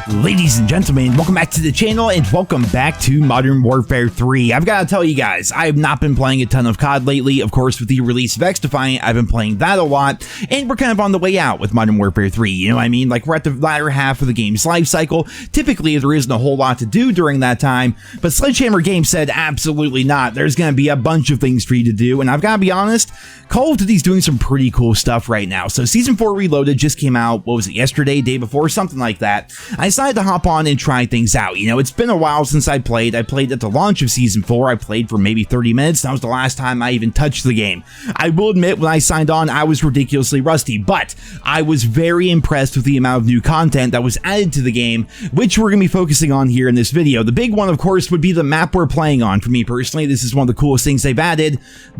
Ladies and gentlemen, welcome back to the channel and welcome back to Modern Warfare 3. I've got to tell you guys, I have not been playing a ton of COD lately. Of course, with the release of X-Defiant, I've been playing that a lot, and we're kind of on the way out with Modern Warfare 3, you know what I mean? Like, we're at the latter half of the game's life cycle. Typically, there isn't a whole lot to do during that time, but Sledgehammer Games said absolutely not. There's going to be a bunch of things for you to do, and I've got to be honest, Call of Duty's doing some pretty cool stuff right now. So Season 4 Reloaded just came out, what was it, yesterday, day before, something like that. I decided to hop on and try things out. You know, it's been a while since I played. I played at the launch of Season 4. I played for maybe 30 minutes. That was the last time I even touched the game. I will admit, when I signed on, I was ridiculously rusty, but I was very impressed with the amount of new content that was added to the game, which we're going to be focusing on here in this video. The big one, of course, would be the map we're playing on. For me personally, this is one of the coolest things they've added,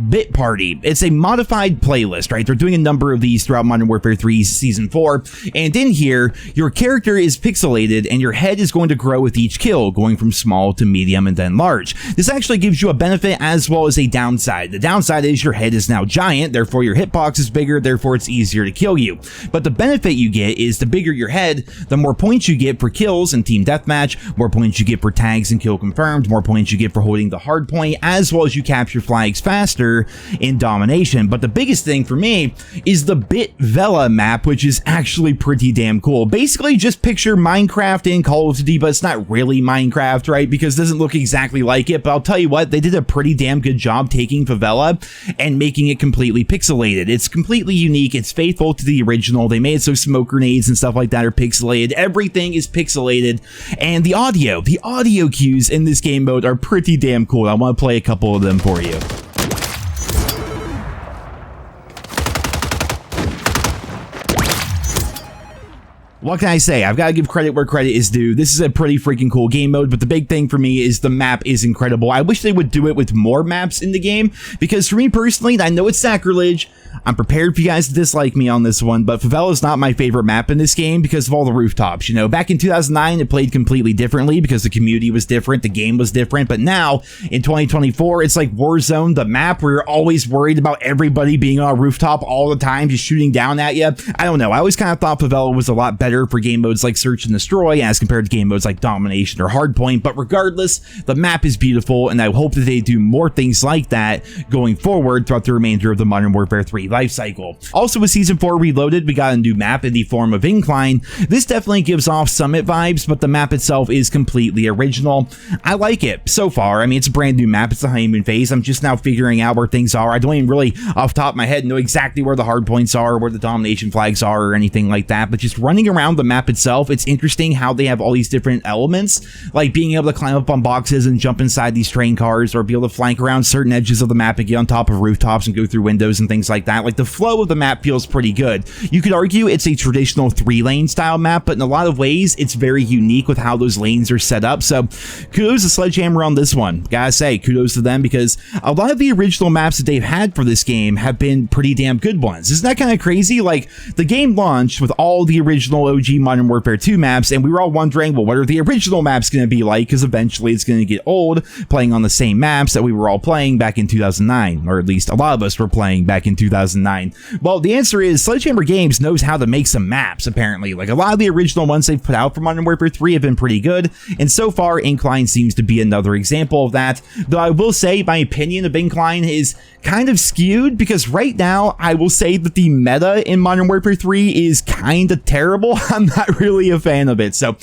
Bit Party. It's a modified playlist, right? They're doing a number of these throughout Modern Warfare 3's Season 4, and in here, your character is pixelated and your head is going to grow with each kill, going from small to medium and then large. This actually gives you a benefit as well as a downside. The downside is your head is now giant, therefore your hitbox is bigger, therefore it's easier to kill you. But the benefit you get is the bigger your head, the more points you get for kills in Team Deathmatch, more points you get for tags and kill confirmed, more points you get for holding the hard point, as well as you capture flags faster in domination. But the biggest thing for me is the Bit Vela map, which is actually pretty damn cool. Basically, just picture Minecraft in Call of Duty, but it's not really Minecraft, right? Because it doesn't look exactly like it, but I'll tell you what, they did a pretty damn good job taking Favela and making it completely pixelated. It's completely unique, it's faithful to the original. They made it so smoke grenades and stuff like that are pixelated. Everything is pixelated, and the audio cues in this game mode are pretty damn cool. I want to play a couple of them for you. What can I say? I've got to give credit where credit is due. This is a pretty freaking cool game mode, but the big thing for me is the map is incredible. I wish they would do it with more maps in the game, because for me personally, I know it's sacrilege. I'm prepared for you guys to dislike me on this one, but Favela is not my favorite map in this game because of all the rooftops. You know, back in 2009, it played completely differently because the community was different, the game was different, but now, in 2024, it's like Warzone, the map where you're always worried about everybody being on a rooftop all the time, just shooting down at you. I don't know, I always kind of thought Favela was a lot better for game modes like Search and Destroy as compared to game modes like Domination or Hardpoint, but regardless, the map is beautiful, and I hope that they do more things like that going forward throughout the remainder of the Modern Warfare 3 life cycle. Also, with Season 4 Reloaded, we got a new map in the form of Incline. This definitely gives off Summit vibes, but the map itself is completely original. I like it so far. I mean, it's a brand new map, it's the honeymoon phase. I'm just now figuring out where things are. I don't even really, off the top of my head, know exactly where the hard points are, where the domination flags are, or anything like that, but just running around the map itself, it's interesting how they have all these different elements, like being able to climb up on boxes and jump inside these train cars, or be able to flank around certain edges of the map and get on top of rooftops and go through windows and things like that. Like, the flow of the map feels pretty good. You could argue it's a traditional 3-lane style map, but in a lot of ways, it's very unique with how those lanes are set up. So kudos to Sledgehammer on this one. Gotta say, kudos to them, because a lot of the original maps that they've had for this game have been pretty damn good ones. Isn't that kind of crazy? Like, the game launched with all the original OG Modern Warfare 2 maps, and we were all wondering, well, what are the original maps going to be like? Because eventually it's going to get old playing on the same maps that we were all playing back in 2009, or at least a lot of us were playing back in 2009. Well, the answer is Sledgehammer Games knows how to make some maps, apparently. Like, a lot of the original ones they've put out for Modern Warfare 3 have been pretty good, and so far, Incline seems to be another example of that. Though I will say, my opinion of Incline is kind of skewed, because right now, I will say that the meta in Modern Warfare 3 is kind of terrible. I'm not really a fan of it. So,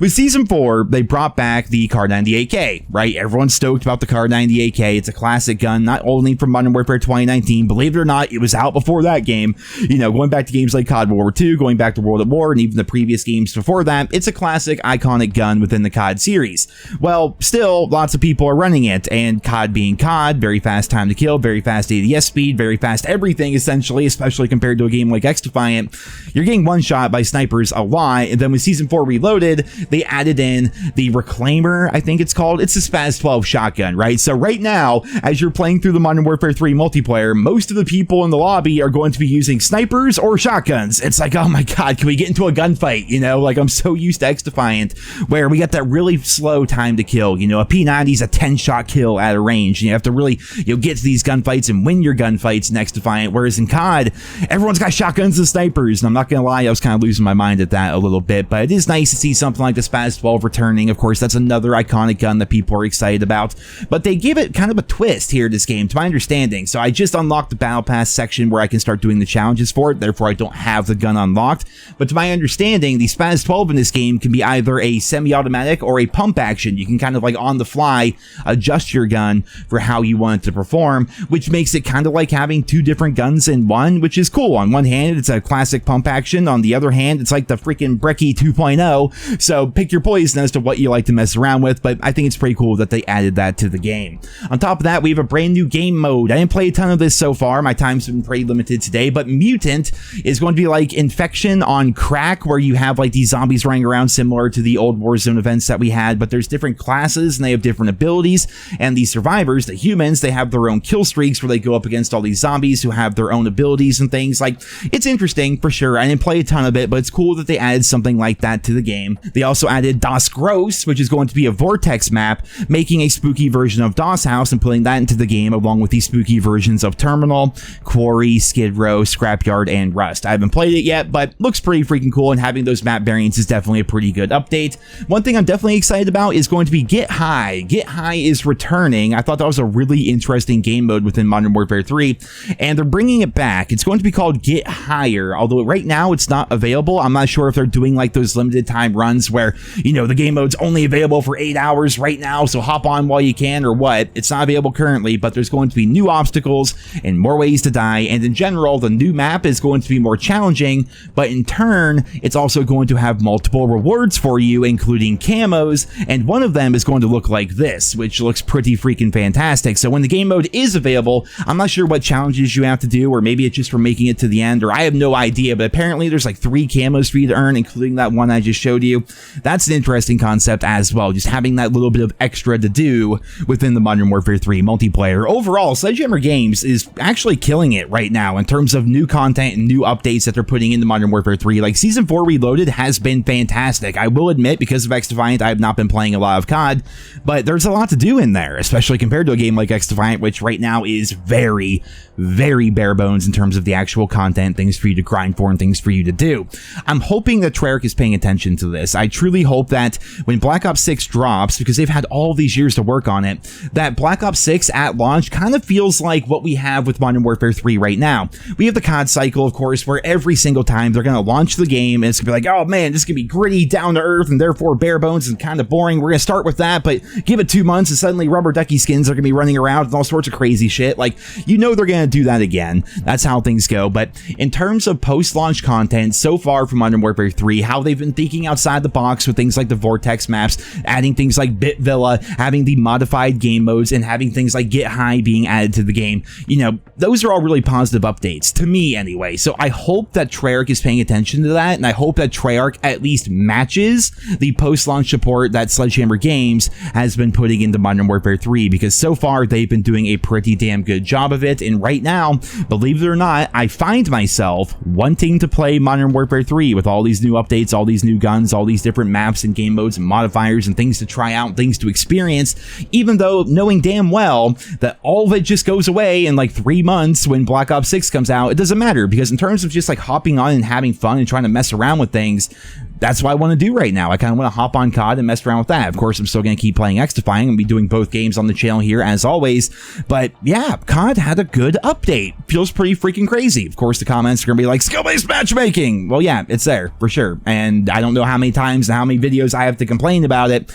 with Season 4, they brought back the Kar 98K, right? Everyone's stoked about the Kar 98K. It's a classic gun, not only from Modern Warfare 2019, believe it or not, it was out before that game. You know, going back to games like COD World War II, going back to World at War, and even the previous games before that, it's a classic, iconic gun within the COD series. Well, still, lots of people are running it, and COD being COD, very fast time to kill, very fast ADS speed, very fast everything, essentially, especially compared to a game like X-Defiant, you're getting one-shot by snipers a lot. And then with Season 4 Reloaded, they added in the Reclaimer, I think it's called. It's a SPAS 12 shotgun, right? So right now, as you're playing through the Modern Warfare 3 multiplayer, most of the people in the lobby are going to be using snipers or shotguns. It's like, oh my god, can we get into a gunfight? You know, like, I'm so used to X-Defiant, where we got that really slow time to kill. You know, a P90 is a 10-shot kill at a range, and you have to really, you know, get to these gunfights and win your gunfights in X-Defiant, whereas in COD, everyone's got shotguns and snipers, and I'm not gonna lie, I was kind of losing my mind whined at that a little bit, but it is nice to see something like the Spaz 12 returning. Of course, that's another iconic gun that people are excited about, but they give it kind of a twist here in this game, to my understanding. So I just unlocked the Battle Pass section where I can start doing the challenges for it, therefore I don't have the gun unlocked, but to my understanding, the Spaz 12 in this game can be either a semi-automatic or a pump action. You can kind of like on the fly adjust your gun for how you want it to perform, which makes it kind of like having two different guns in one, which is cool. On one hand, it's a classic pump action. On the other hand, it's like the freaking Brecci 2.0. So pick your poison as to what you like to mess around with, but I think it's pretty cool that they added that to the game. On top of that, we have a brand new game mode. I didn't play a ton of this so far. My time's been pretty limited today, but Mutant is going to be like Infection on crack, where you have like these zombies running around similar to the old Warzone events that we had, but there's different classes and they have different abilities, and the survivors, the humans, they have their own kill streaks where they go up against all these zombies who have their own abilities and things. Like, it's interesting for sure. I didn't play a ton of it, but it's cool that they added something like that to the game. They also added Das Gross, which is going to be a vortex map, making a spooky version of Das House and putting that into the game along with the spooky versions of Terminal, Quarry, Skid Row, Scrapyard, and Rust. I haven't played it yet, but looks pretty freaking cool, and having those map variants is definitely a pretty good update. One thing I'm definitely excited about is going to be Get High. Get High is returning. I thought that was a really interesting game mode within Modern Warfare 3, and they're bringing it back. It's going to be called Get Higher, although right now it's not available. I'm not sure if they're doing like those limited time runs where, you know, the game mode's only available for 8 hours right now, so hop on while you can, or what. It's not available currently, but there's going to be new obstacles and more ways to die, and in general, the new map is going to be more challenging, but in turn, it's also going to have multiple rewards for you, including camos, and one of them is going to look like this, which looks pretty freaking fantastic. So when the game mode is available, I'm not sure what challenges you have to do, or maybe it's just for making it to the end, or I have no idea, but apparently there's like 3 camos for you to earn, including that one I just showed you. That's an interesting concept as well, just having that little bit of extra to do within the Modern Warfare 3 multiplayer. Overall, Sledgehammer Games is actually killing it right now in terms of new content and new updates that they're putting into Modern Warfare 3. Like, Season 4 Reloaded has been fantastic. I will admit, because of X-Defiant, I have not been playing a lot of COD, but there's a lot to do in there, especially compared to a game like X-Defiant, which right now is very, very bare bones in terms of the actual content, things for you to grind for and things for you to do. I'm hoping that Treyarch is paying attention to this. I truly hope that when Black Ops 6 drops, because they've had all these years to work on it, that Black Ops 6 at launch kind of feels like what we have with Modern Warfare 3 right now. We have the COD cycle, of course, where every single time they're going to launch the game, and it's going to be like, oh man, this is going to be gritty, down to earth, and therefore bare bones and kind of boring. We're going to start with that, but give it 2 months and suddenly rubber ducky skins are going to be running around and all sorts of crazy shit. Like, you know they're going to do that again. That's how things go. But in terms of post-launch content, so far from Modern Warfare 3, how they've been thinking outside the box with things like the Vortex maps, adding things like Bit Villa, having the modified game modes, and having things like Get High being added to the game, you know, those are all really positive updates, to me anyway. So I hope that Treyarch is paying attention to that, and I hope that Treyarch at least matches the post-launch support that Sledgehammer Games has been putting into Modern Warfare 3, because so far they've been doing a pretty damn good job of it, and right now, believe it or not, I find myself wanting to play Modern Warfare 3 with all these new updates, all these new guns, all these different maps and game modes and modifiers and things to try out, things to experience, even though knowing damn well that all of it just goes away in like 3 months when Black Ops 6 comes out. It doesn't matter, because in terms of just like hopping on and having fun and trying to mess around with things, that's what I want to do right now. I kind of want to hop on COD and mess around with that. Of course, I'm still going to keep playing X-Defiant and be doing both games on the channel here as always. But yeah, COD had a good update. Feels pretty freaking crazy. Of course, the comments are going to be like, skill-based matchmaking. Well, yeah, it's there for sure. And I don't know how many times and how many videos I have to complain about it.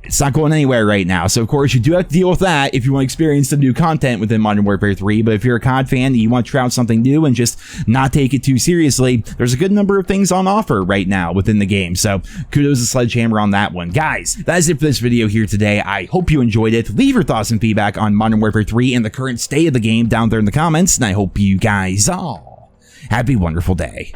It's not going anywhere right now. So, of course, you do have to deal with that if you want to experience some new content within Modern Warfare 3. But if you're a COD fan and you want to try out something new and just not take it too seriously, there's a good number of things on offer right now within the game. So, kudos to Sledgehammer on that one. Guys, that is it for this video here today. I hope you enjoyed it. Leave your thoughts and feedback on Modern Warfare 3 and the current state of the game down there in the comments. And I hope you guys all have a wonderful day.